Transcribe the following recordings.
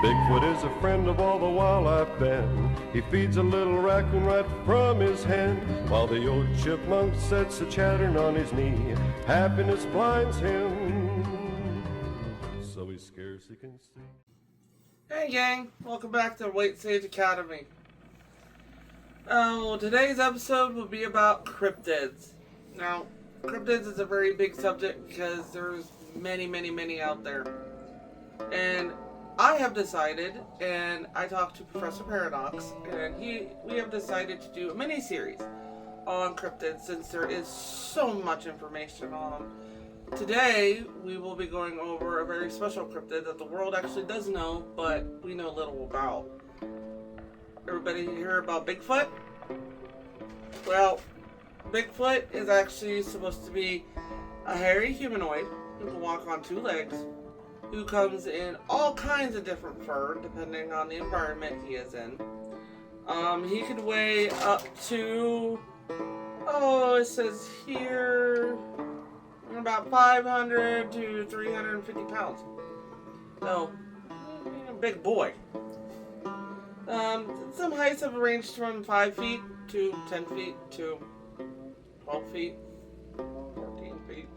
Bigfoot is a friend of all the wildlife band. He feeds a little raccoon right from his hand, while the old chipmunk sits a-chattering on his knee. Happiness blinds him, so he scarcely can see. Hey gang, welcome back to White Sage Academy. Today's episode will be about cryptids. Now, cryptids is a very big subject because there's many out there. And I have decided, and I talked to Professor Paradox, and we have decided to do a mini-series on cryptids since there is so much information on them. Today, we will be going over a very special cryptid that the world actually does know, but we know little about. Everybody hear about Bigfoot? Well, Bigfoot is actually supposed to be a hairy humanoid who can walk on two legs, who comes in all kinds of different fur, depending on the environment he is in. He could weigh up to, it says here, about 500 to 350 pounds. So, a big boy. Some heights have ranged from 5 feet to 10 feet to 12 feet, 14 feet.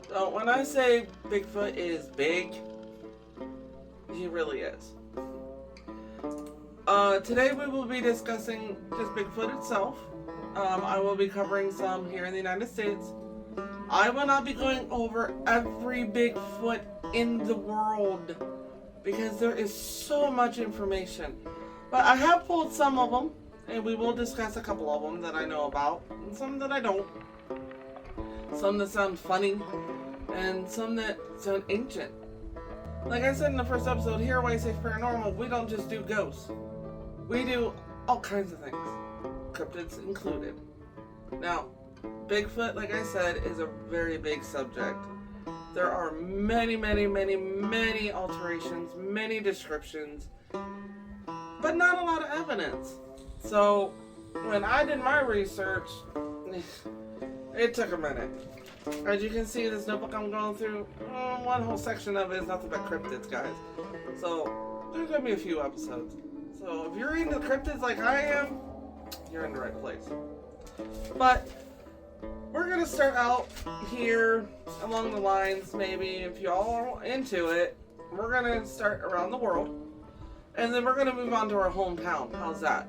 So when I say Bigfoot is big, he really is. Today we will be discussing just Bigfoot itself. I will be covering some here in the United States. I will not be going over every Bigfoot in the world because there is so much information. But I have pulled some of them, and we will discuss a couple of them that I know about, and some that I don't. Some that sound funny, and some that sound ancient. Like I said in the first episode, here at White Sage Paranormal, we don't just do ghosts. We do all kinds of things, cryptids included. Now, Bigfoot, like I said, is a very big subject. There are many alterations, many descriptions, but not a lot of evidence. So, when I did my research, it took a minute. As you can see, this notebook I'm going through, one whole section of it is nothing but cryptids, guys. So, there's going to be a few episodes. So, if you're into cryptids like I am, you're in the right place. But we're going to start out here along the lines, maybe, if y'all are into it, we're going to start around the world. And then we're going to move on to our hometown. How's that?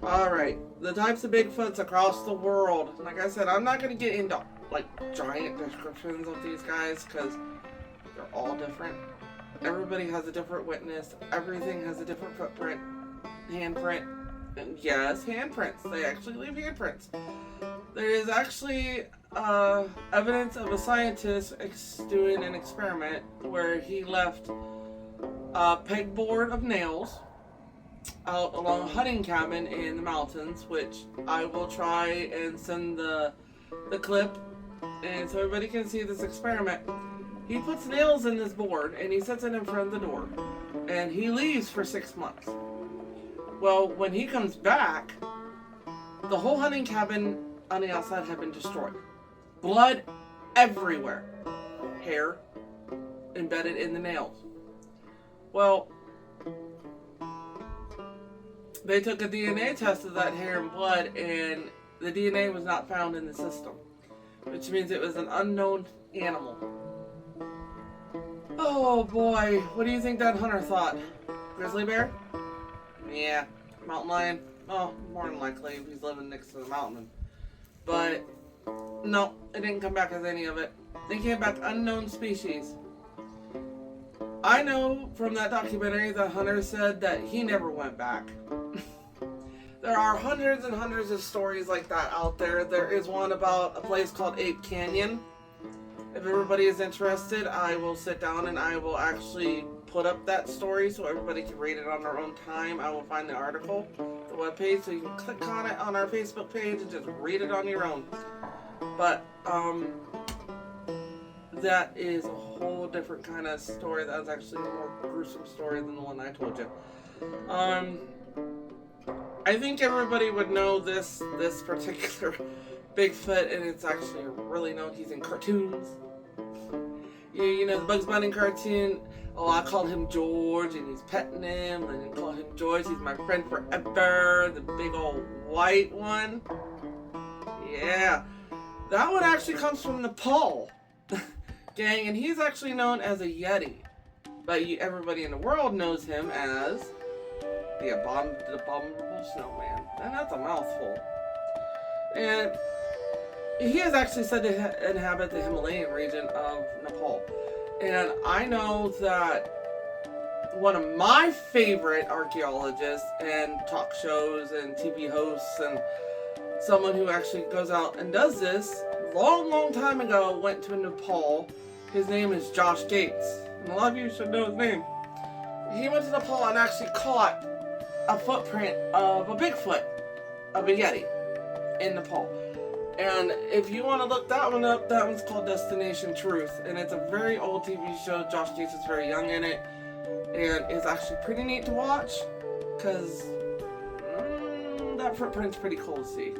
Alright, the types of Bigfoots across the world. Like I said, I'm not going to get into, like, giant descriptions of these guys, because they're all different. Everybody has a different witness. Everything has a different footprint, handprint. And yes, handprints. They actually leave handprints. There is actually evidence of a scientist doing an experiment where he left a pegboard of nails out along a hunting cabin in the mountains, which I will try and send the clip and so everybody can see this experiment. He puts nails in this board and he sets it in front of the door and he leaves for 6 months. Well, when he comes back, the whole hunting cabin on the outside had been destroyed. Blood everywhere. Hair embedded in the nails. Well, they took a DNA test of that hair and blood, and the DNA was not found in the system, which means it was an unknown animal. Oh boy, what do you think that hunter thought? Grizzly bear? Yeah. Mountain lion? Oh, more than likely if he's living next to the mountain. But no, it didn't come back as any of it. They came back unknown species. I know from that documentary the hunter said that he never went back. There are hundreds and hundreds of stories like that out there. There is one about a place called Ape Canyon. If everybody is interested, I will sit down and I will actually put up that story so everybody can read it on their own time. I will find the article, the webpage, so you can click on it on our Facebook page and just read it on your own. But, that is a whole different kind of story. That was actually a more gruesome story than the one I told you. I think everybody would know this particular Bigfoot, and it's actually really known. He's in cartoons. You know, the Bugs Bunny cartoon. oh, I called him George, and he's petting him, and I call him George, he's my friend forever, the big old white one. Yeah, that one actually comes from Nepal, gang, and he's actually known as a Yeti, but everybody in the world knows him as the abominable snowman, and that's a mouthful. And he is actually said to inhabit the Himalayan region of Nepal. And I know that one of my favorite archaeologists and talk shows and TV hosts and someone who actually goes out and does this, long time ago went to Nepal. His name is Josh Gates. And a lot of you should know his name. He went to Nepal and actually caught a footprint of a Bigfoot, of a Yeti, in Nepal. And if you want to look that one up, that one's called Destination Truth. And it's a very old TV show. Josh Gates is very young in it. And it's actually pretty neat to watch. Because that footprint's pretty cool to see.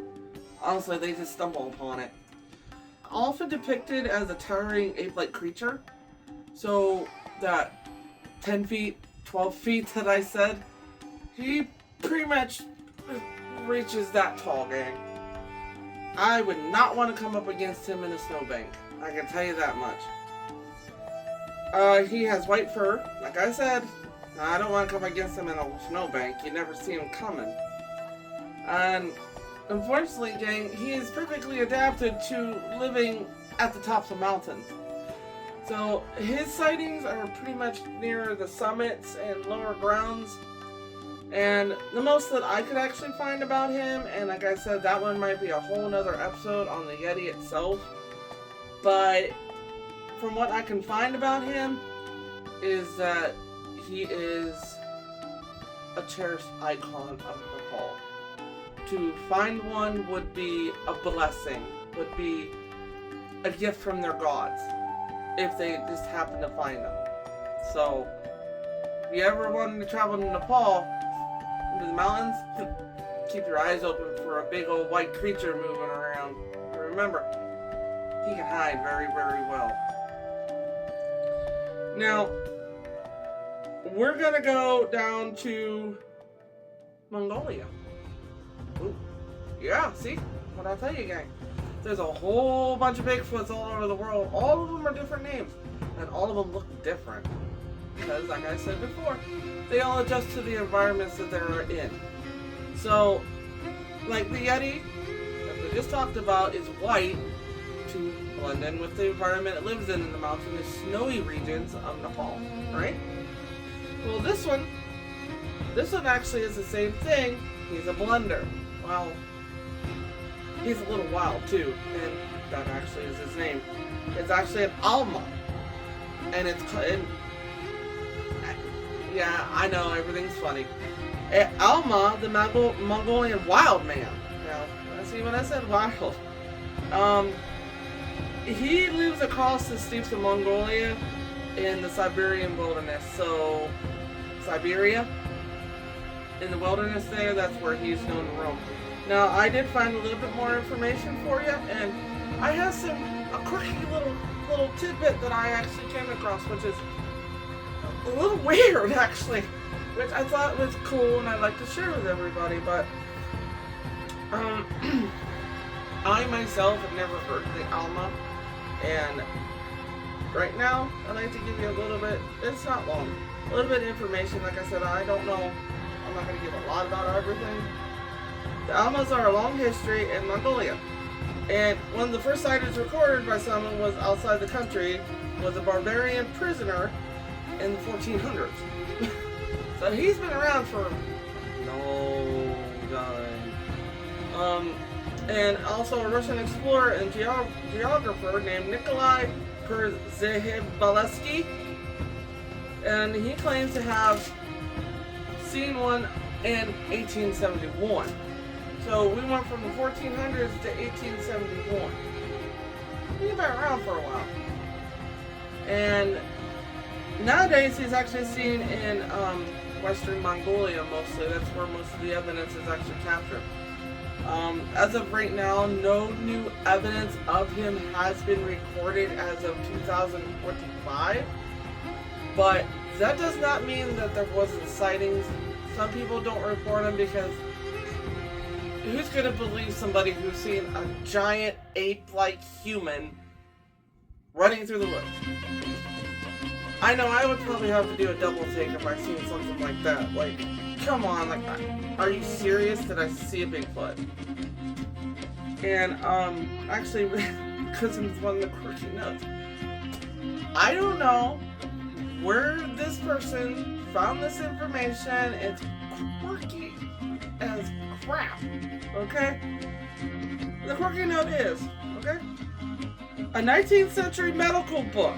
Honestly, they just stumble upon it. Often depicted as a towering ape-like creature. So that 10 feet, 12 feet that I said, he pretty much reaches that tall, gang. I would not want to come up against him in a snowbank. I can tell you that much. He has white fur. Like I said, I don't want to come against him in a snowbank. You never see him coming. And unfortunately, gang, he is perfectly adapted to living at the tops of mountains. So his sightings are pretty much near the summits and lower grounds. And the most that I could actually find about him, and like I said, that one might be a whole nother episode on the Yeti itself, but from what I can find about him is that he is a cherished icon of Nepal. To find one would be a blessing, would be a gift from their gods, if they just happen to find them. So, if you ever wanted to travel to Nepal, into the mountains, keep your eyes open for a big old white creature moving around. But remember, he can hide very, very well. Now, we're gonna go down to Mongolia. Ooh. Yeah, see? What I tell you, gang? There's a whole bunch of Bigfoots all over the world. All of them are different names, and all of them look different. Because, like I said before, they all adjust to the environments that they're in. So, like the Yeti, that we just talked about, is white to blend in with the environment it lives in the mountainous, snowy regions of Nepal, right? Well, this one actually is the same thing. He's a blender. Well, he's a little wild too, and that actually is his name. It's actually an Alma, and it's yeah, I know, everything's funny. Alma, the Mongolian wild man. Now, see what I said? Wild. He lives across the steppes of Mongolia in the Siberian wilderness. So, Siberia, in the wilderness there, that's where he's known to roam. Now, I did find a little bit more information for you, and I have a quirky little tidbit that I actually came across, which is a little weird, actually, which I thought was cool and I'd like to share with everybody. But I myself have never heard the Alma, and right now I'd like to give you a little bit, it's not long, a little bit of information. Like I said, I don't know, I'm not going to give a lot about everything. The Almas are a long history in Mongolia, and one of the first sightings recorded by someone was outside the country, was a barbarian prisoner in the 1400s. So he's been around for a long time. And also a Russian explorer and geographer named Nikolai Przybylski, and he claims to have seen one in 1871. So we went from the 1400s to 1871. He's been around for a while. And nowadays he's actually seen in Western Mongolia mostly. That's where most of the evidence is actually captured. As of right now, no new evidence of him has been recorded as of 2025. But that does not mean that there wasn't sightings. Some people don't report them because who's going to believe somebody who's seen a giant ape-like human running through the woods? I know I would probably have to do a double take if I seen something like that. Like, come on, like, are you serious? Did I see a Bigfoot? And, actually, because it was one of the quirky notes. I don't know where this person found this information. It's quirky as crap, okay? The quirky note is, okay? A 19th century medical book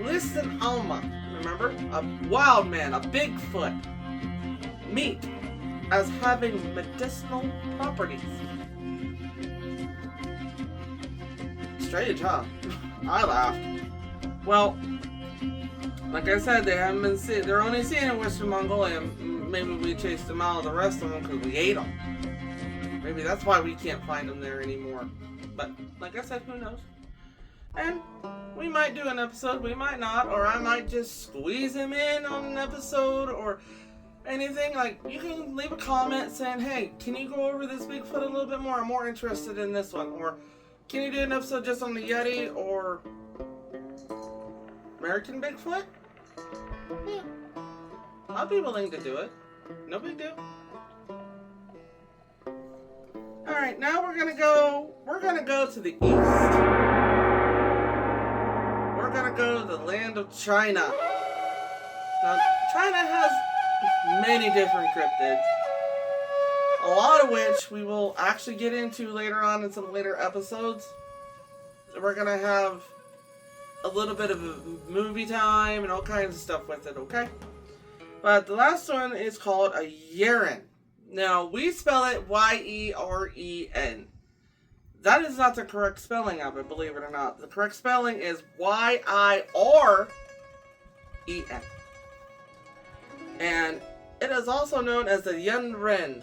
lists an Alma, remember? A wild man, a Bigfoot, meat as having medicinal properties. Strange, huh? I laughed. Well, like I said, they haven't been seen. They're only seen in Western Mongolia. Maybe we chased them out of the rest of them because we ate them. Maybe that's why we can't find them there anymore. But like I said, who knows? And we might do an episode, we might not, or I might just squeeze him in on an episode or anything. Like, you can leave a comment saying, hey, can you go over this Bigfoot a little bit more? I'm more interested in this one. Or can you do an episode just on the Yeti or American Bigfoot? Yeah. I'll be willing to do it. No big deal. Alright, now we're gonna go to the east. We're gonna go to the land of China. Now, China has many different cryptids. A lot of which we will actually get into later on in some later episodes. We're gonna have a little bit of a movie time and all kinds of stuff with it, okay? But the last one is called a Yeren. Now, we spell it Y-E-R-E-N. That is not the correct spelling of it, believe it or not. The correct spelling is Y-I-R-E-N. And it is also known as the Yenren.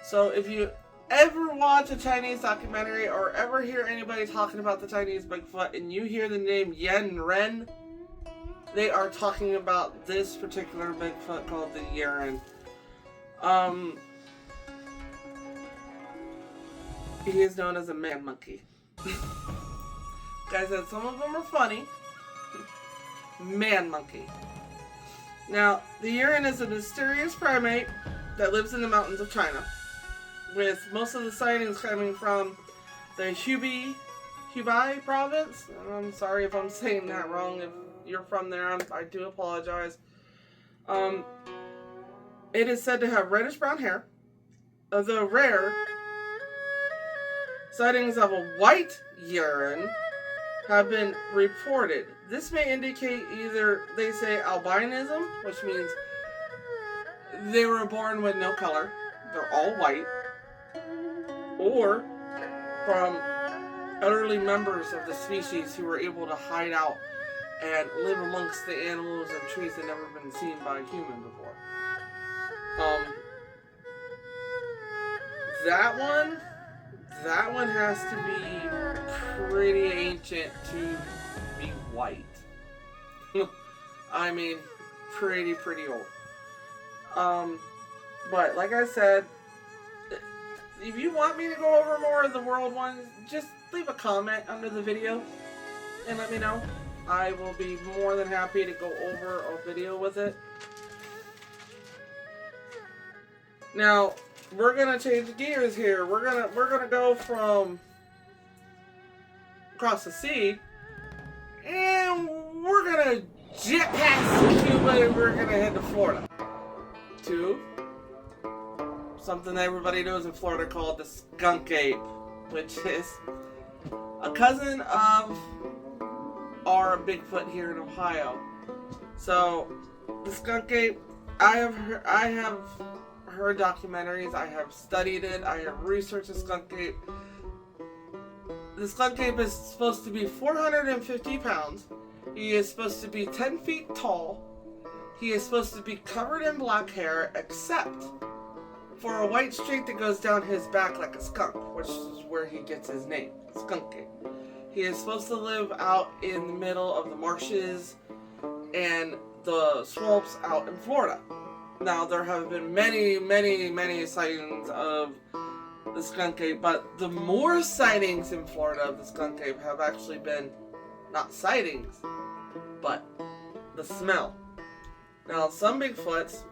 So if you ever watch a Chinese documentary or ever hear anybody talking about the Chinese Bigfoot and you hear the name Yenren, they are talking about this particular Bigfoot called the Yeren. He is known as a man monkey. Guys said some of them are funny. Man monkey. Now, the Yeren is a mysterious primate that lives in the mountains of China, with most of the sightings coming from the Hubei province. I'm sorry if I'm saying that wrong. If you're from there, I do apologize. It is said to have reddish brown hair. Although rare, sightings of a white Yeren have been reported. This may indicate either, they say, albinism, which means they were born with no color, they're all white, or from elderly members of the species who were able to hide out and live amongst the animals and trees that never been seen by a human before. That one has to be pretty ancient to be white. I mean, pretty old. But like I said, if you want me to go over more of the world ones, just leave a comment under the video and let me know. I will be more than happy to go over a video with it. Now, we're gonna change gears here. We're gonna go from across the sea, and we're gonna jet past Cuba, and we're gonna head to Florida. To something that everybody knows in Florida called the skunk ape, which is a cousin of our Bigfoot here in Ohio. So, the skunk ape, I have heard documentaries, I have studied it, I have researched the skunk ape. The skunk ape is supposed to be 450 pounds. He is supposed to be 10 feet tall. He is supposed to be covered in black hair, except for a white streak that goes down his back like a skunk, which is where he gets his name, skunk ape. He is supposed to live out in the middle of the marshes, and the swamps out in Florida. Now, there have been many sightings of the skunk ape, but the more sightings in Florida of the skunk ape have actually been not sightings, but the smell. Now, some Bigfoots,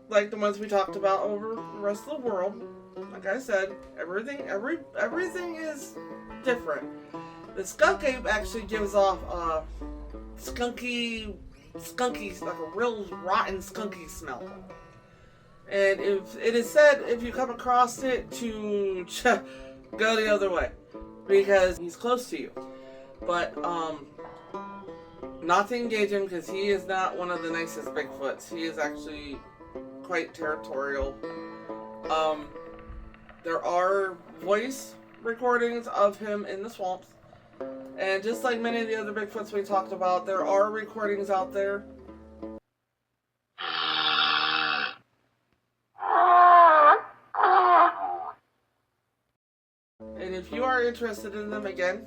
like the ones we talked about over the rest of the world, like I said, everything is different. The skunk ape actually gives off a skunky, like a real rotten, skunky smell. And if it is said, if you come across it, to go the other way, because he's close to you. But not to engage him, because he is not one of the nicest Bigfoots. He is actually quite territorial. There are voice recordings of him in the swamps. And just like many of the other Bigfoots we talked about, there are recordings out there. And if you are interested in them, again,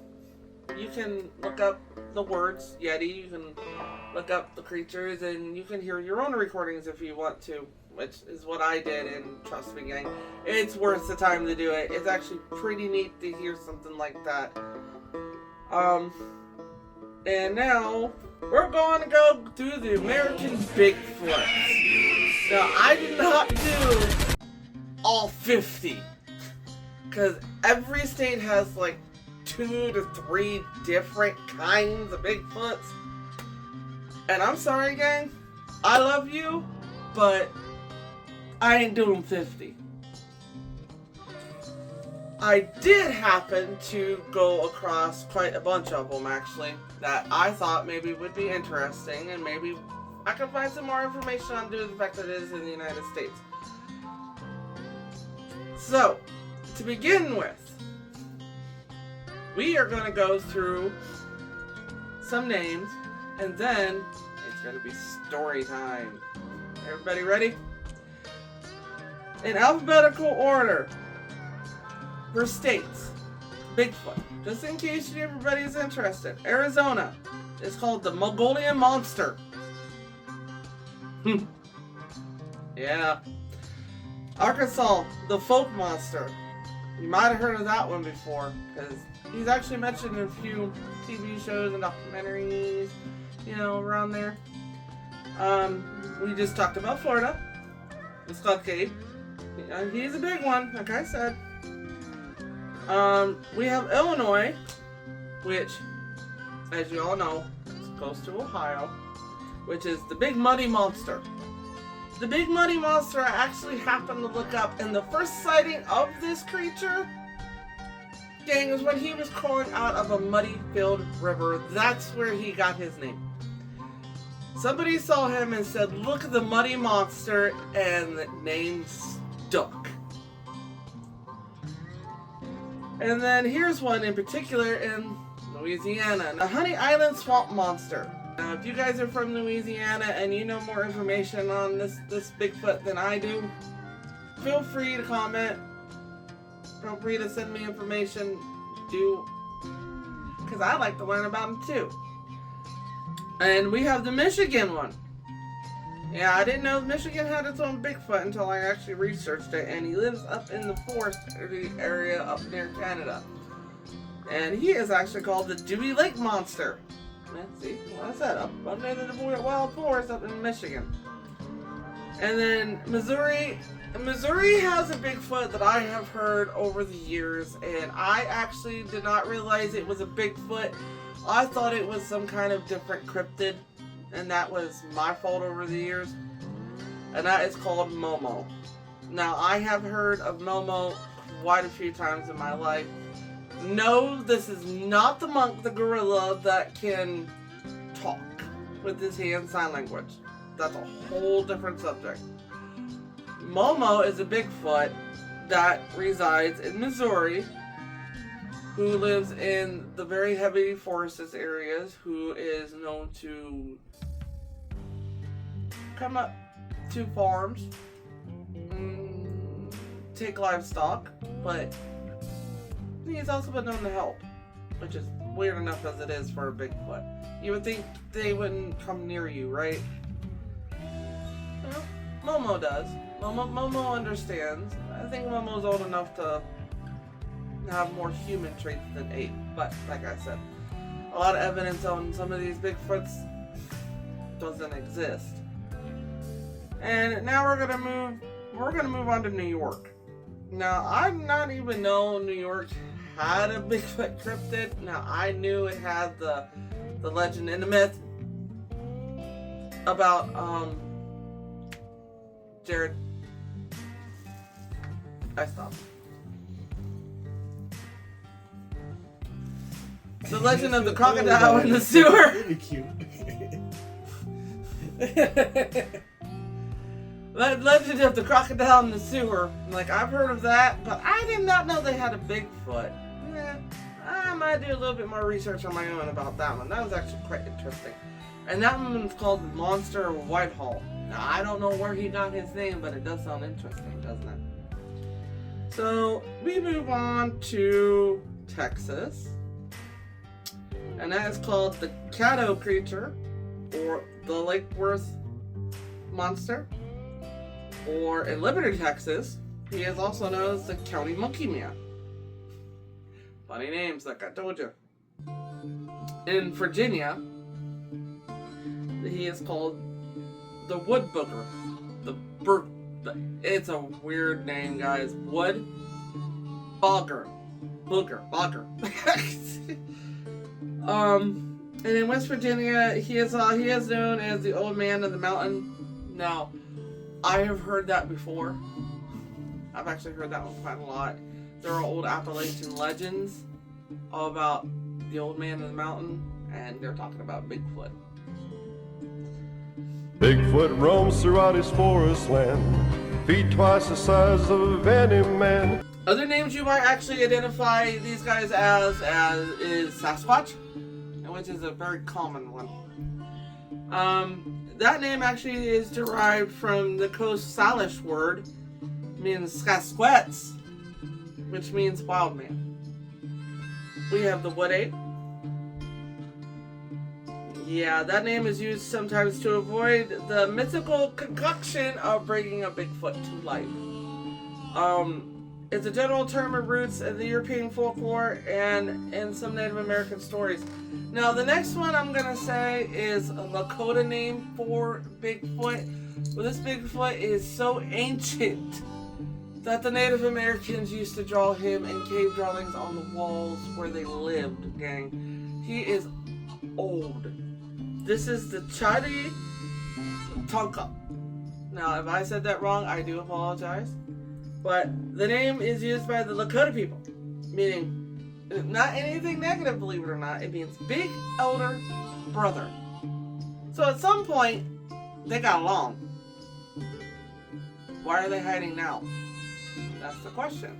you can look up the words Yeti, you can look up the creatures, and you can hear your own recordings if you want to, which is what I did, and trust me, gang, it's worth the time to do it. It's actually pretty neat to hear something like that. And now, we're going to go through the American Bigfoot. Now, I did not do all 50, because every state has like 2 to 3 different kinds of Bigfoots. And I'm sorry, gang, I love you, but I ain't doing 50. I did happen to go across quite a bunch of them, actually, that I thought maybe would be interesting, and maybe I could find some more information on due to the fact that it is in the United States. So, to begin with, we are going to go through some names, and then it's going to be story time. Everybody ready? In alphabetical order, for states, Bigfoot. Just in case everybody's interested. Arizona is called the Mongolian Monster. Yeah. Arkansas, the Folk Monster. You might have heard of that one before, because he's actually mentioned in a few TV shows and documentaries, you know, around there. We just talked about Florida, the skunk ape. He's a big one, like I said. We have Illinois, which, as you all know, is close to Ohio, which is the Big Muddy Monster. The Big Muddy Monster I actually happened to look up, and the first sighting of this creature, gang, was when he was crawling out of a muddy-filled river. That's where he got his name. Somebody saw him and said, "Look at the Muddy Monster," and the name stuck. And then here's one in particular in Louisiana, the Honey Island Swamp Monster. Now, if you guys are from Louisiana and you know more information on this Bigfoot than I do, feel free to comment. Feel free to send me information. Because I'd like to learn about them too. And we have the Michigan one. Yeah, I didn't know Michigan had its own Bigfoot until I actually researched it, and he lives up in the forest area up near Canada. And he is actually called the Dewey Lake Monster. Let's see, what's that? Up under the wild forest up in Michigan. And then Missouri. Missouri has a Bigfoot that I have heard over the years, and I actually did not realize it was a Bigfoot. I thought it was some kind of different cryptid. And that was my fault over the years. And that is called Momo. Now, I have heard of Momo quite a few times in my life. No, this is not the monk, the gorilla, that can talk with his hand sign language. That's a whole different subject. Momo is a Bigfoot that resides in Missouri, who lives in the very heavy forested areas, who is known to come up to farms, take livestock, but he's also been known to help, which is weird enough as it is for a Bigfoot. You would think they wouldn't come near you, right? Well, Momo does. Momo understands. I think Momo's old enough to have more human traits than ape. But like I said, a lot of evidence on some of these Bigfoots doesn't exist. And now we're gonna move on to New York. Now, I've not even known New York had a Bigfoot cryptid. Now, I knew it had the legend and the myth about Jared. I stopped. The legend of the crocodile in the sewer. Really cute. Legend of the crocodile in the sewer. Like, I've heard of that, but I did not know they had a Bigfoot. I might do a little bit more research on my own about that one. That was actually quite interesting. And that one's called Monster of Whitehall. Now, I don't know where he got his name, but it does sound interesting, doesn't it? So, we move on to Texas. And that is called the Caddo creature, or the Lake Worth monster. Or in Liberty, Texas, he is also known as the County Monkey Man. Funny names, like I told you. In Virginia, he is called the Wood Booger. It's a weird name, guys. Wood Bogger. Booger. And in West Virginia, he is known as the Old Man of the Mountain. Now, I have heard that before. I've actually heard that one quite a lot. There are old Appalachian legends all about the Old Man of the Mountain, and they're talking about Bigfoot. Bigfoot roams throughout his forest land, feet twice the size of any man. Other names you might actually identify these guys as is Sasquatch, which is a very common one. That name actually is derived from the Coast Salish word, means Sasquatch, which means wild man. We have the wood ape. Yeah, that name is used sometimes to avoid the mythical concoction of bringing a Bigfoot to life. It's a general term of roots in the European folklore and in some Native American stories. Now, the next one I'm going to say is a Lakota name for Bigfoot. Well, this Bigfoot is so ancient that the Native Americans used to draw him in cave drawings on the walls where they lived, gang. He is old. This is the Chadi Tonka. Now, if I said that wrong, I do apologize. But the name is used by the Lakota people, meaning not anything negative, believe it or not. It means big elder brother. So at some point, they got along. Why are they hiding now? That's the question.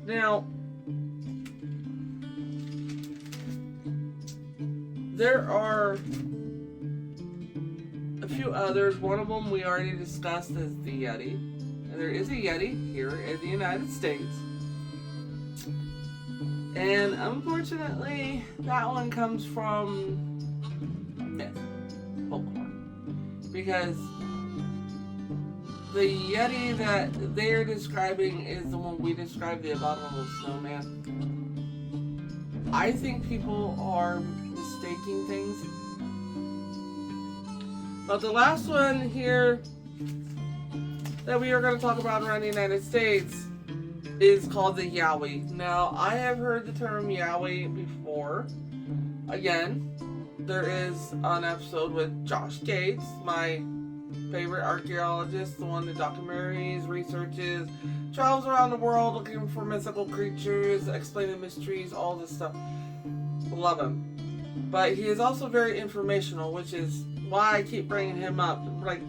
Now, there are a few others. One of them we already discussed is the Yeti. And there is a Yeti here in the United States. And unfortunately, that one comes from myth, folklore. Because the Yeti that they're describing is the one we describe, the abominable snowman. I think people are mistaking things. But the last one here that we are going to talk about around the United States is called the Yowie. Now, I have heard the term Yowie before. Again, there is an episode with Josh Gates, my favorite archaeologist, the one that documentaries, researches, travels around the world looking for mythical creatures, explaining mysteries, all this stuff. Love him. But he is also very informational, which is why I keep bringing him up. Like,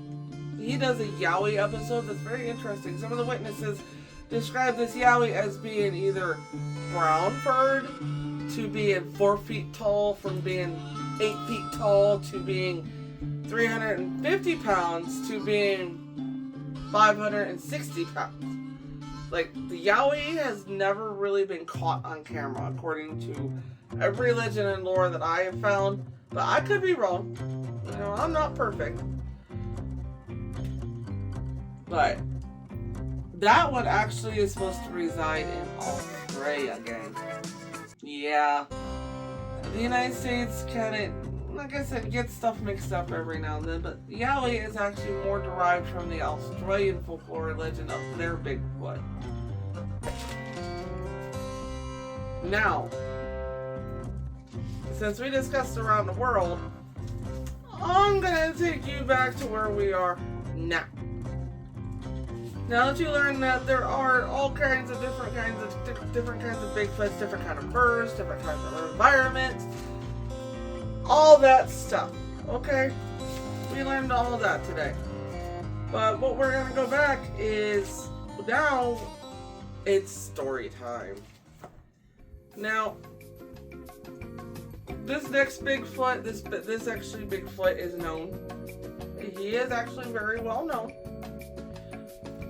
he does a Yowie episode that's very interesting. Some of the witnesses describe this Yowie as being either brown furred, to being 4 feet tall, from being 8 feet tall, to being 350 pounds, to being 560 pounds. Like, the Yowie has never really been caught on camera, according to every legend and lore that I have found. But I could be wrong. You know, I'm not perfect. But that one actually is supposed to reside in Australia, gang. Yeah. The United States kind of, like I said, gets stuff mixed up every now and then, but Yowie is actually more derived from the Australian folklore legend of their Bigfoot. Now, since we discussed around the world, I'm gonna take you back to where we are now. Now that you learn that there are all kinds of different kinds of Bigfoots, different kind of birds, different kinds of environments, all that stuff. Okay, we learned all that today. But what we're gonna go back is now it's story time. Now, this next Bigfoot, this actually Bigfoot is known. He is actually very well known.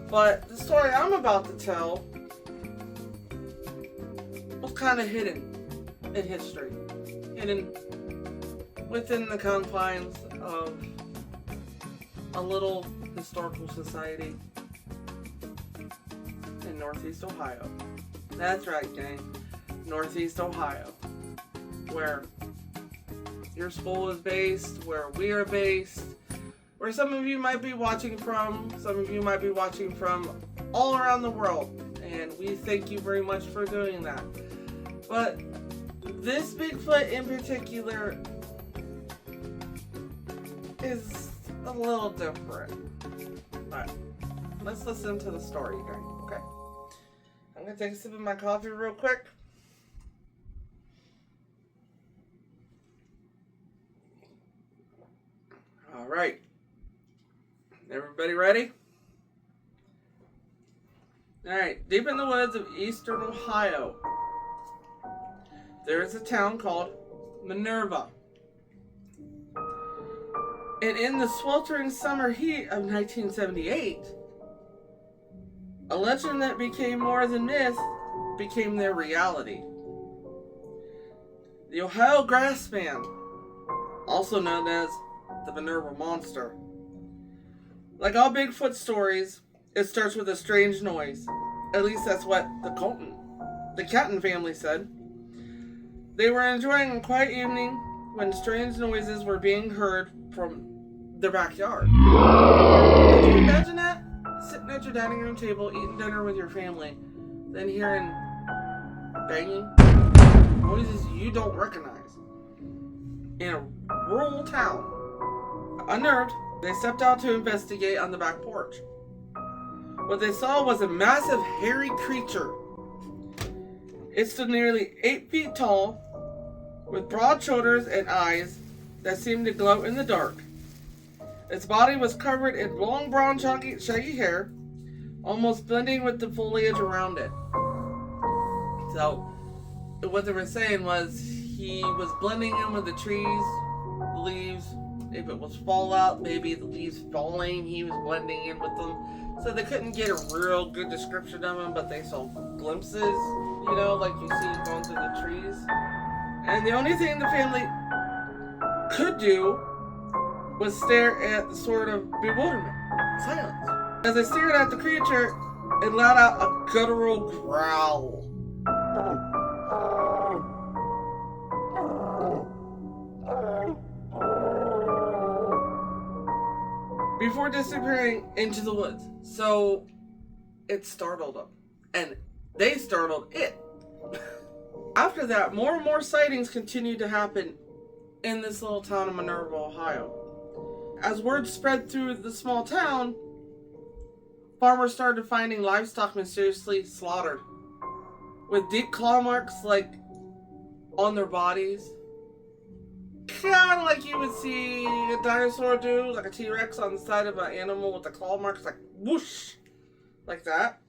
But the story I'm about to tell was kind of hidden in history. Hidden within the confines of a little historical society in Northeast Ohio. That's right, gang. Northeast Ohio. Where your school is based, where we are based, where some of you might be watching from, some of you might be watching from all around the world, and we thank you very much for doing that. But this Bigfoot in particular is a little different. But let's listen to the story, guys, okay? I'm gonna take a sip of my coffee real quick. All right. Everybody ready? Alright, deep in the woods of eastern Ohio, there is a town called Minerva. And in the sweltering summer heat of 1978, a legend that became more than myth became their reality. The Ohio Grassman, also known as the Minerva Monster. Like all Bigfoot stories, it starts with a strange noise. At least that's what the Catton family said. They were enjoying a quiet evening when strange noises were being heard from their backyard. Could you imagine that? Sitting at your dining room table, eating dinner with your family, then hearing banging, noises you don't recognize. In a rural town. Unnerved, they stepped out to investigate on the back porch. What they saw was a massive hairy creature. It stood nearly 8 feet tall, with broad shoulders and eyes that seemed to glow in the dark. Its body was covered in long brown shaggy hair, almost blending with the foliage around it. So, what they were saying was he was blending in with the trees, the leaves. If it was fallout, maybe the leaves falling, he was blending in with them. So they couldn't get a real good description of him, but they saw glimpses, you know, like you see going through the trees. And the only thing the family could do was stare at the sort of bewilderment, silence. As they stared at the creature, it let out a guttural growl. Before disappearing into the woods. So it startled them. And they startled it. After that, more and more sightings continued to happen in this little town of Minerva, Ohio. As word spread through the small town, farmers started finding livestock mysteriously slaughtered, with deep claw marks like on their bodies. Kind of like you would see a dinosaur do, like a T-Rex on the side of an animal with the claw marks, like whoosh, like that.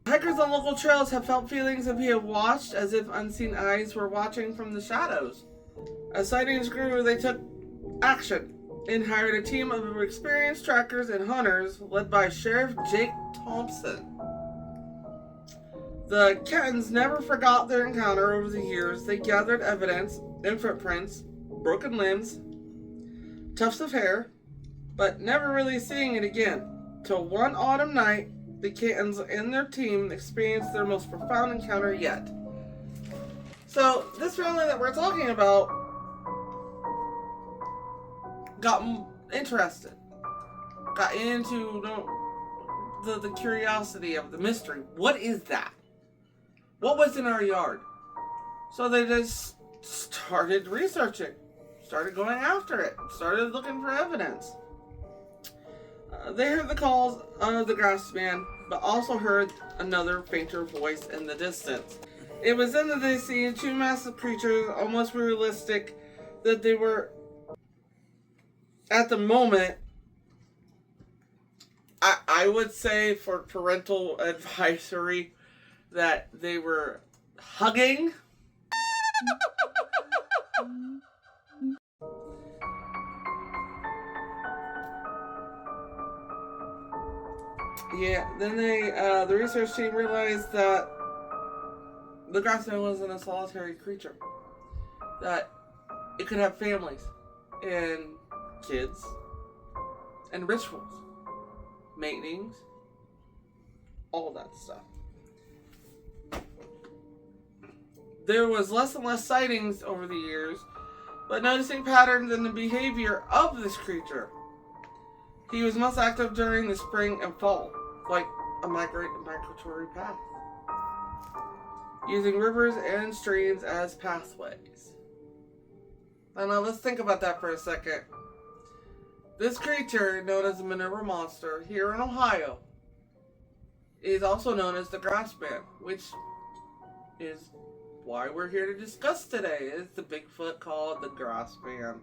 Hikers on local trails have felt feelings of being watched, as if unseen eyes were watching from the shadows. As sightings grew, they took action and hired a team of experienced trackers and hunters led by Sheriff Jake Thompson. The Kentons never forgot their encounter over the years. They gathered evidence and footprints, broken limbs, tufts of hair, but never really seeing it again. Till one autumn night, the Kentons and their team experienced their most profound encounter yet. So, this family that we're talking about got interested, got into the curiosity of the mystery. What is that? What was in our yard? So they just started researching, started going after it, started looking for evidence. They heard the calls of the grass man, but also heard another fainter voice in the distance. It was then that they seen two massive creatures, almost realistic, that they were, at the moment, I would say for parental advisory, that they were hugging. Yeah, then the research team realized that the grassman wasn't a solitary creature. That it could have families and kids and rituals, matings, all that stuff. There was less and less sightings over the years, but noticing patterns in the behavior of this creature. He was most active during the spring and fall, like a migratory path, using rivers and streams as pathways. Now let's think about that for a second. This creature, known as the Minerva Monster, here in Ohio, is also known as the Grassman, which is why we're here to discuss today. Is the Bigfoot called the Grassman,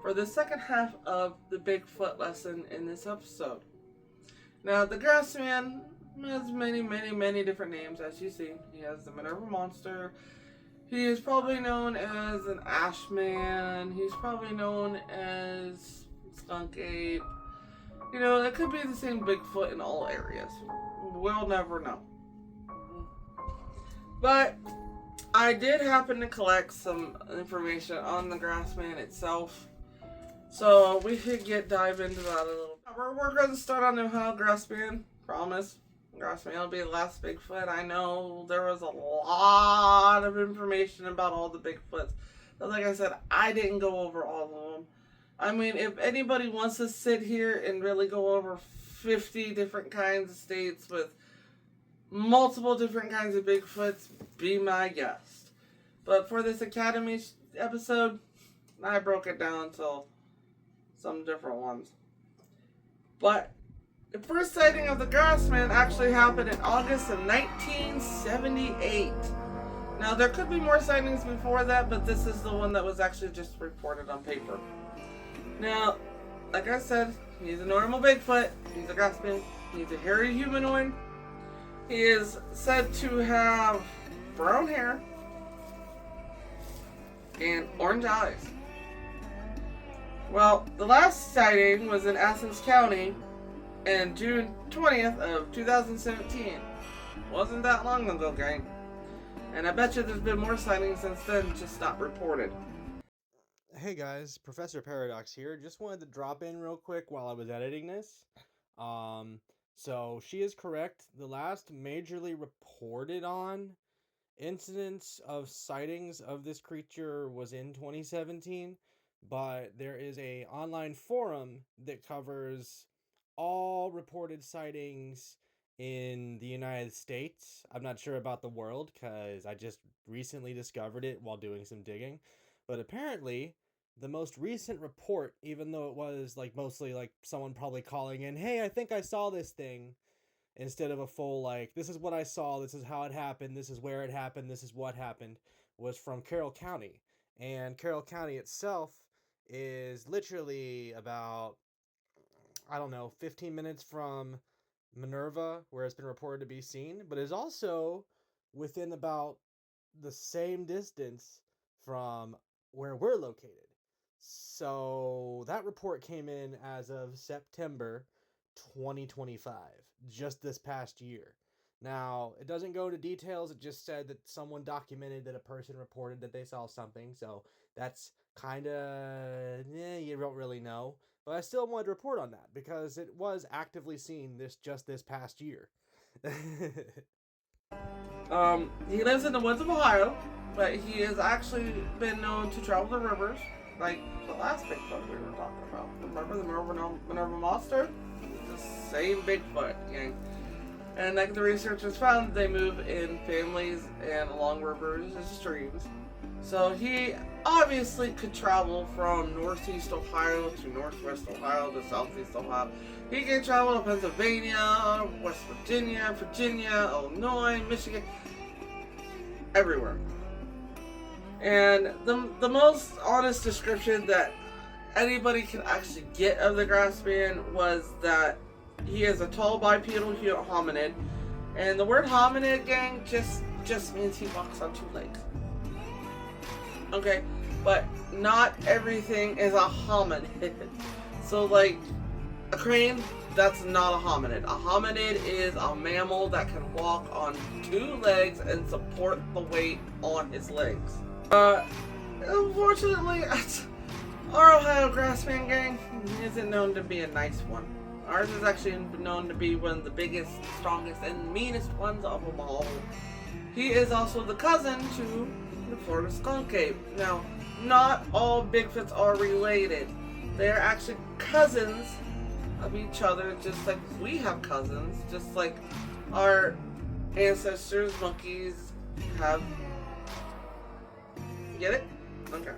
for the second half of the Bigfoot lesson in this episode. Now, the Grassman has many different names, as you see. He has the Minerva Monster. He is probably known as an Ashman. He's probably known as Skunk Ape. You know, it could be the same Bigfoot in all areas. We'll never know. But I did happen to collect some information on the Grassman itself, so we should dive into that a little. We're going to start on the Ohio Grassman. Promise. Grassman will be the last Bigfoot. I know there was a lot of information about all the Bigfoots, but like I said, I didn't go over all of them. I mean, if anybody wants to sit here and really go over 50 different kinds of states with multiple different kinds of Bigfoots, be my guest. But for this Academy episode, I broke it down to some different ones. But the first sighting of the Grassman actually happened in August of 1978. Now, there could be more sightings before that, but this is the one that was actually just reported on paper. Now, like I said, he's a normal Bigfoot. He's a Grassman. He's a hairy humanoid. He is said to have brown hair and orange eyes. Well, the last sighting was in Athens County on June 20th of 2017. Wasn't that long ago, gang. And I bet you there's been more sightings since then, just not reported. Hey guys, Professor Paradox here. Just wanted to drop in real quick while I was editing this. So she is correct. The last majorly reported on incidents of sightings of this creature was in 2017, but there is a online forum that covers all reported sightings in the United States. I'm not sure about the world because I just recently discovered it while doing some digging, but apparently the most recent report, even though it was like mostly like someone probably calling in, hey, I think I saw this thing, instead of a full like, this is what I saw, this is how it happened, this is where it happened, this is what happened, was from Carroll County. And Carroll County itself is literally about, I don't know, 15 minutes from Minerva, where it's been reported to be seen, but is also within about the same distance from where we're located. So that report came in as of September 2025, just this past year. Now, it doesn't go into details. It just said that someone documented that a person reported that they saw something. So that's kind of, you don't really know. But I still wanted to report on that because it was actively seen this past year. He lives in the woods of Ohio, but he has actually been known to travel the rivers, like the last Bigfoot we were talking about. Remember the Minerva monster? The same Bigfoot, gang. And like the researchers found, they move in families and along rivers and streams. So he obviously could travel from northeast Ohio to northwest Ohio to southeast Ohio. He can travel to Pennsylvania, West Virginia, Illinois, Michigan, everywhere. And the most honest description that anybody can actually get of the grassman was that he is a tall bipedal hominid, and the word hominid, gang, just means he walks on two legs. Okay, but not everything is a hominid. So like a crane, that's not a hominid. A hominid is a mammal that can walk on two legs and support the weight on his legs. Unfortunately, our Ohio grassman gang isn't known to be a nice one. Ours is actually known to be one of the biggest, strongest, and meanest ones of them all. He is also the cousin to the Florida skunk ape. Now, not all Bigfoots are related. They're actually cousins of each other, just like we have cousins, just like our ancestors, monkeys, have. Get it? Okay.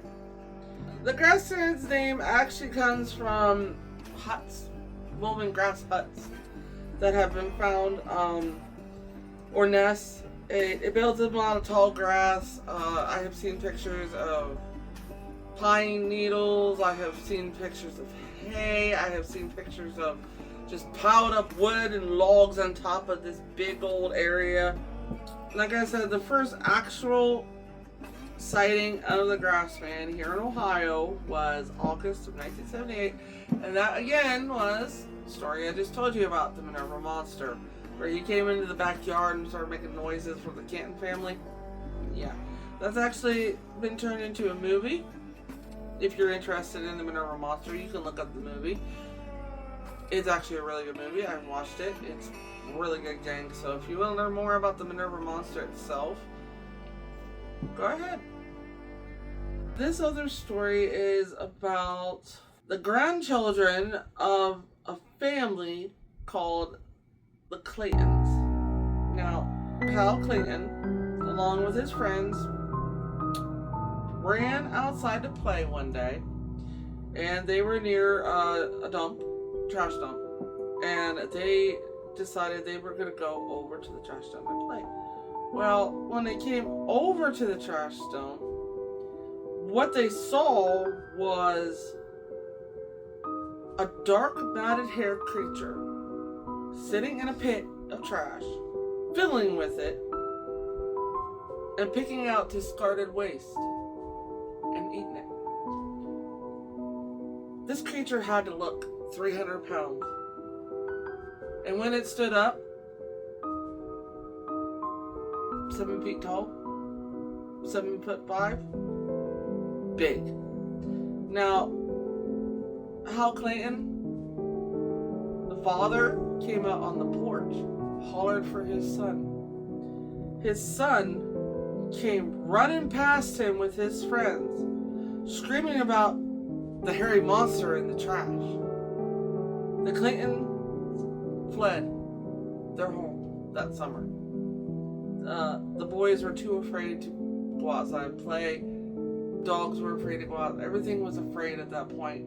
The grassman's name actually comes from huts, woven grass huts that have been found, or nests. It builds them out of tall grass. I have seen pictures of pine needles. I have seen pictures of hay. I have seen pictures of just piled up wood and logs on top of this big old area. Like I said, the first actual sighting of the grassman here in Ohio was August of 1978, and that again was the story I just told you about, the Minerva monster, where he came into the backyard and started making noises for the Canton family. Yeah, that's actually been turned into a movie. If you're interested in the Minerva monster, you can look up the movie. It's actually a really good movie. I've watched it. It's really good, gang. So if you want to learn more about the Minerva monster itself, go ahead. This other story is about the grandchildren of a family called the Claytons. Now, Hal Clayton, along with his friends, ran outside to play one day, and they were near a trash dump, and they decided they were going to go over to the trash dump and play. Well, when they came over to the trash dump, what they saw was a dark, matted hair creature sitting in a pit of trash, filling with it, and picking out discarded waste and eating it. This creature had to look 300 pounds. And when it stood up, 7 feet tall, 7'5", big. Now, Hal Clayton, the father, came out on the porch, hollered for his son. His son came running past him with his friends, screaming about the hairy monster in the trash. The Claytons fled their home that summer. The boys were too afraid to go outside and play. Dogs were afraid to go out. Everything was afraid at that point,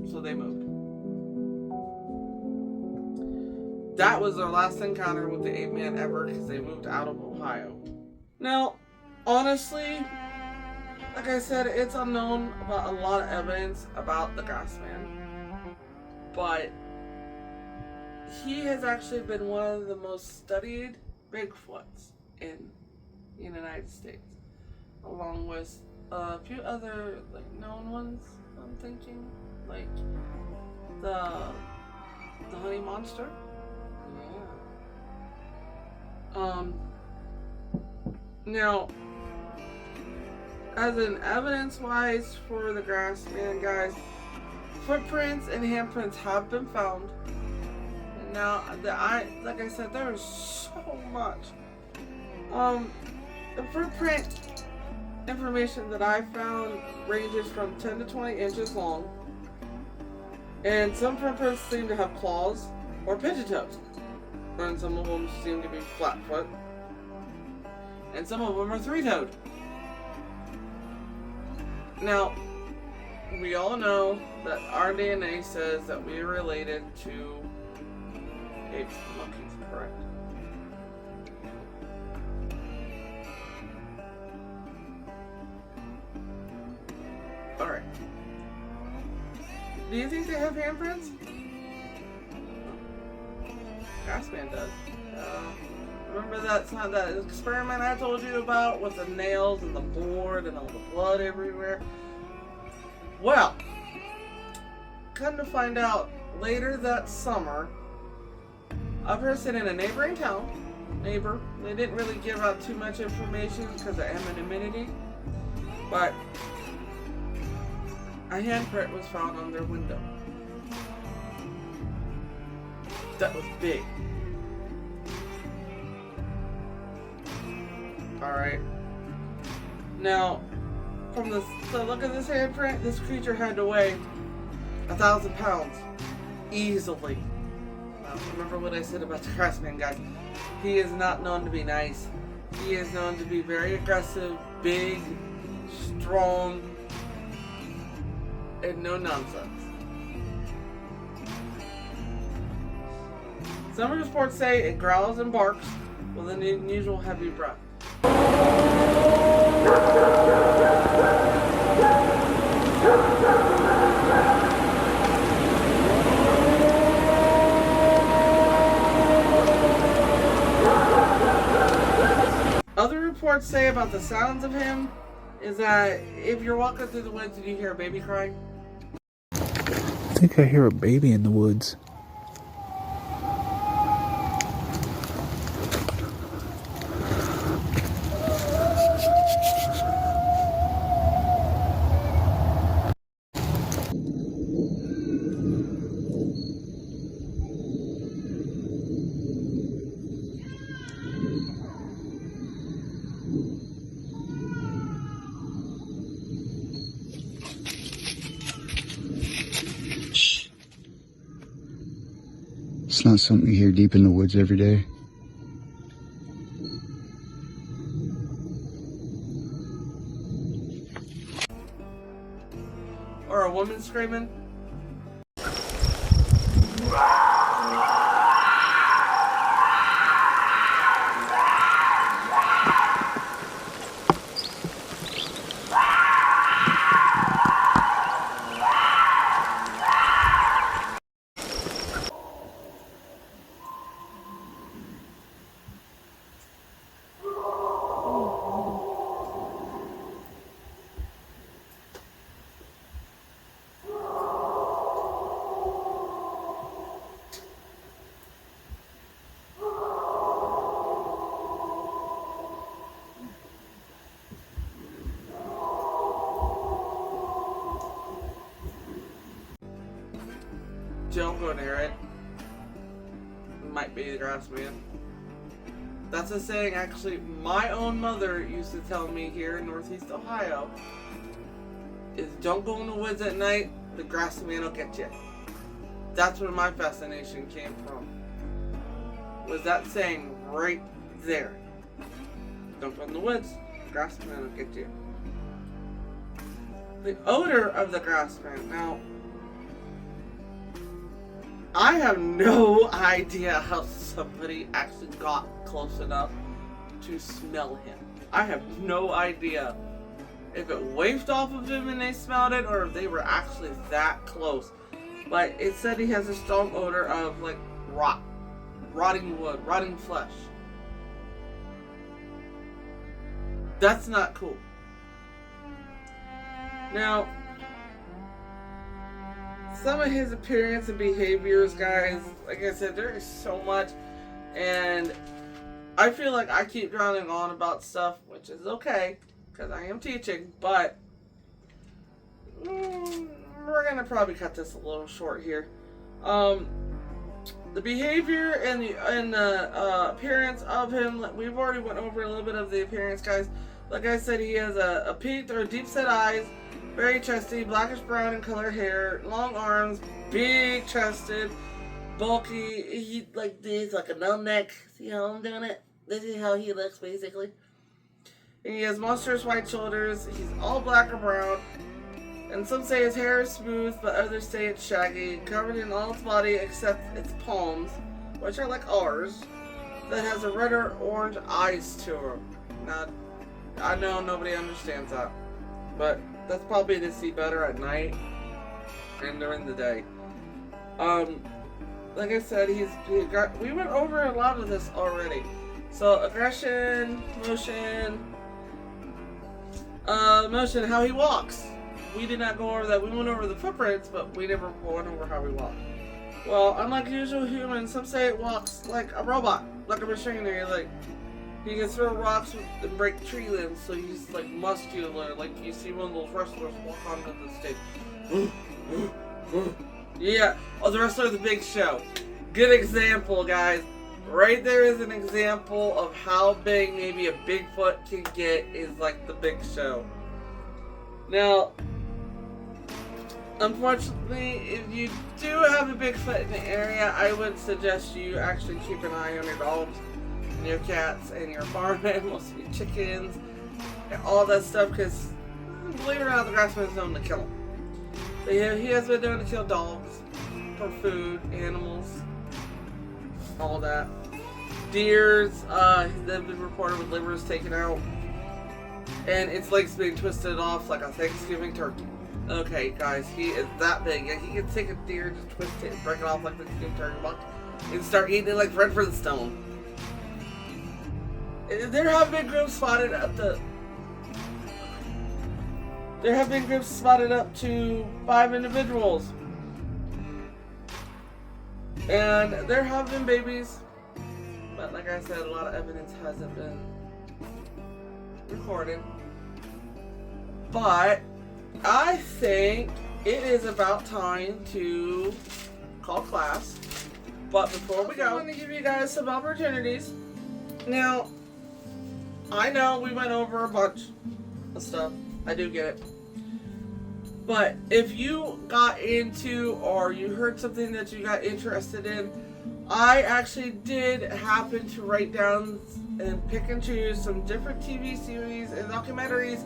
so they moved. That was their last encounter with the ape man ever, because they moved out of Ohio. Now, honestly, like I said, it's unknown about a lot of evidence about the grassman, but he has actually been one of the most studied Bigfoots in the United States, along with a few other known ones. I'm thinking, like the honey monster. Now, as an evidence-wise for the Grassman, guys, footprints and handprints have been found. And now, like I said, there is so much. The footprint information that I found ranges from 10 to 20 inches long. And some footprints seem to have claws or pigeon toes. And some of them seem to be flat-foot. And some of them are three-toed. Now, we all know that our DNA says that we are related to apes and monkeys, correct? Alright. Do you think they have handprints? Grassman does. Remember that experiment I told you about with the nails and the board and all the blood everywhere? Well, come to find out, later that summer, a person in a neighboring town, they didn't really give out too much information because of anonymity, but a handprint was found on their window. That was big. Alright. Now, from the look of this handprint, this creature had to weigh 1,000 pounds. Easily. Now, remember what I said about the Grassman, guys. He is not known to be nice. He is known to be very aggressive, big, strong, and no nonsense. Some reports say it growls and barks with an unusual heavy breath. Other reports say about the sounds of him is that if you're walking through the woods and you hear a baby cry. I think I hear a baby in the woods. It's not something you hear deep in the woods every day. Or a woman screaming. Don't go near it. Might be the Grassman. That's a saying actually my own mother used to tell me here in Northeast Ohio. Is don't go in the woods at night, the Grassman will get you. That's where my fascination came from. Was that saying right there. Don't go in the woods, the Grassman will get you. The odor of the Grassman. Now, I have no idea how somebody actually got close enough to smell him. I have no idea if it wafted off of him and they smelled it, or if they were actually that close. But it said he has a strong odor of like rotting wood, rotting flesh. That's not cool. Now, some of his appearance and behaviors, guys, like I said, there is so much, and I feel like I keep droning on about stuff, which is okay, because I am teaching, but we're going to probably cut this a little short here. The behavior and the appearance of him, we've already went over a little bit of the appearance, guys. Like I said, he has a peaked or deep set eyes, very chesty, blackish brown in color hair, long arms, big chested, bulky. He like this, like a numb neck. See how I'm doing it? This is how he looks, basically. And he has monstrous white shoulders. He's all black or brown. And some say his hair is smooth, but others say it's shaggy, covered in all its body except its palms, which are like ours, that has a red or orange eyes to him. Now, I know nobody understands that, but that's probably to see better at night and during the day. Like I said, we went over a lot of this already. So aggression, motion, how he walks. We did not go over that. We went over the footprints, but we never went over how we walk. Well, unlike usual humans, some say it walks like a robot, like a machinery. Like he can throw rocks and break tree limbs, so he's like muscular. Like you see one of those wrestlers walk onto the stage. Yeah, oh, the wrestler of the Big Show. Good example, guys. Right there is an example of how big maybe a Bigfoot can get, is like the Big Show. Now, unfortunately, if you do have a Bigfoot in the area, I would suggest you actually keep an eye on your dogs and your cats and your farm animals, your chickens, and all that stuff, because believe it or not, the grassman is known to kill them. But yeah, he has been known to kill dogs for food, animals, all that. Deers, they've been reported with livers taken out and its legs being twisted off like a Thanksgiving turkey. Okay, guys, he is that big. Yeah, he can take a deer, just twist it and break it off like the Thanksgiving turkey buck and start eating it like bread for the stone. There have been groups spotted up to 5 individuals. And there have been babies. But like I said, a lot of evidence hasn't been recorded. But I think it is about time to call class. But before we go, I want to give you guys some opportunities. Now, I know we went over a bunch of stuff. I do get it. But if you got into or you heard something that you got interested in, I actually did happen to write down and pick and choose some different TV series and documentaries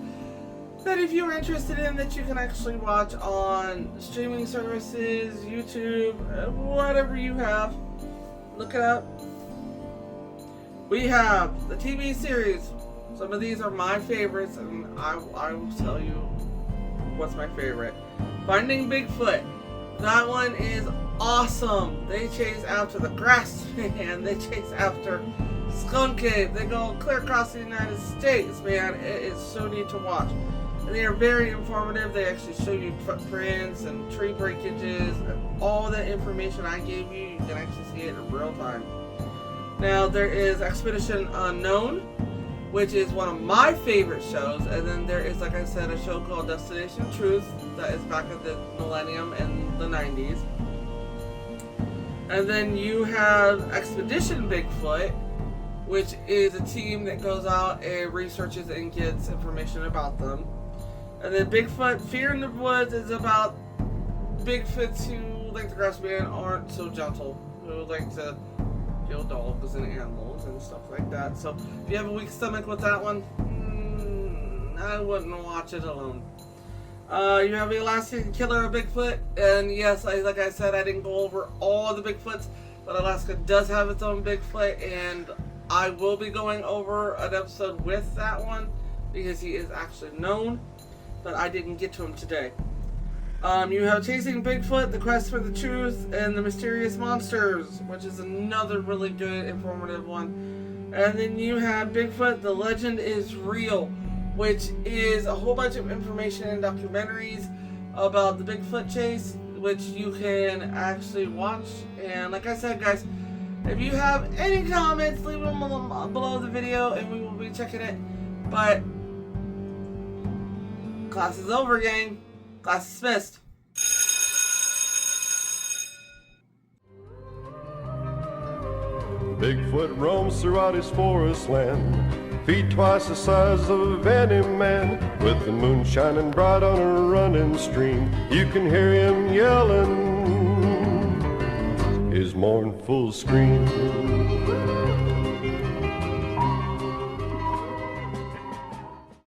that if you're interested in, that you can actually watch on streaming services, YouTube, whatever you have. Look it up. We have the TV series. Some of these are my favorites, and I will tell you what's my favorite. Finding Bigfoot. That one is awesome. They chase after the grassman. They chase after skunk cave. They go clear across the United States, man. It is so neat to watch. And they are very informative. They actually show you footprints and tree breakages and all that information I gave you. You can actually see it in real time. Now there is Expedition Unknown, which is one of my favorite shows. And then there is, like I said, a show called Destination Truth that is back in the millennium and the 90s. And then you have Expedition Bigfoot, which is a team that goes out and researches and gets information about them. And then Bigfoot Fear in the Woods is about Bigfoots who, like the grassman, aren't so gentle, who like to kill dogs and animals and stuff like that. So if you have a weak stomach with that one, I wouldn't watch it alone. You have the Alaskan Killer of Bigfoot, and yes, like I said, I didn't go over all the Bigfoots, but Alaska does have its own Bigfoot, and I will be going over an episode with that one because he is actually known, but I didn't get to him today. You have Chasing Bigfoot, The Quest for the Truth, and The Mysterious Monsters, which is another really good, informative one. And then you have Bigfoot, The Legend is Real, which is a whole bunch of information and documentaries about the Bigfoot chase, which you can actually watch. And like I said, guys, If you have any comments, leave them below the video and we will be checking it. But class is over, gang. Class dismissed. Bigfoot roams throughout his forest land, feet twice the size of any man. With the moon shining bright on a running stream, you can hear him yelling his mournful scream.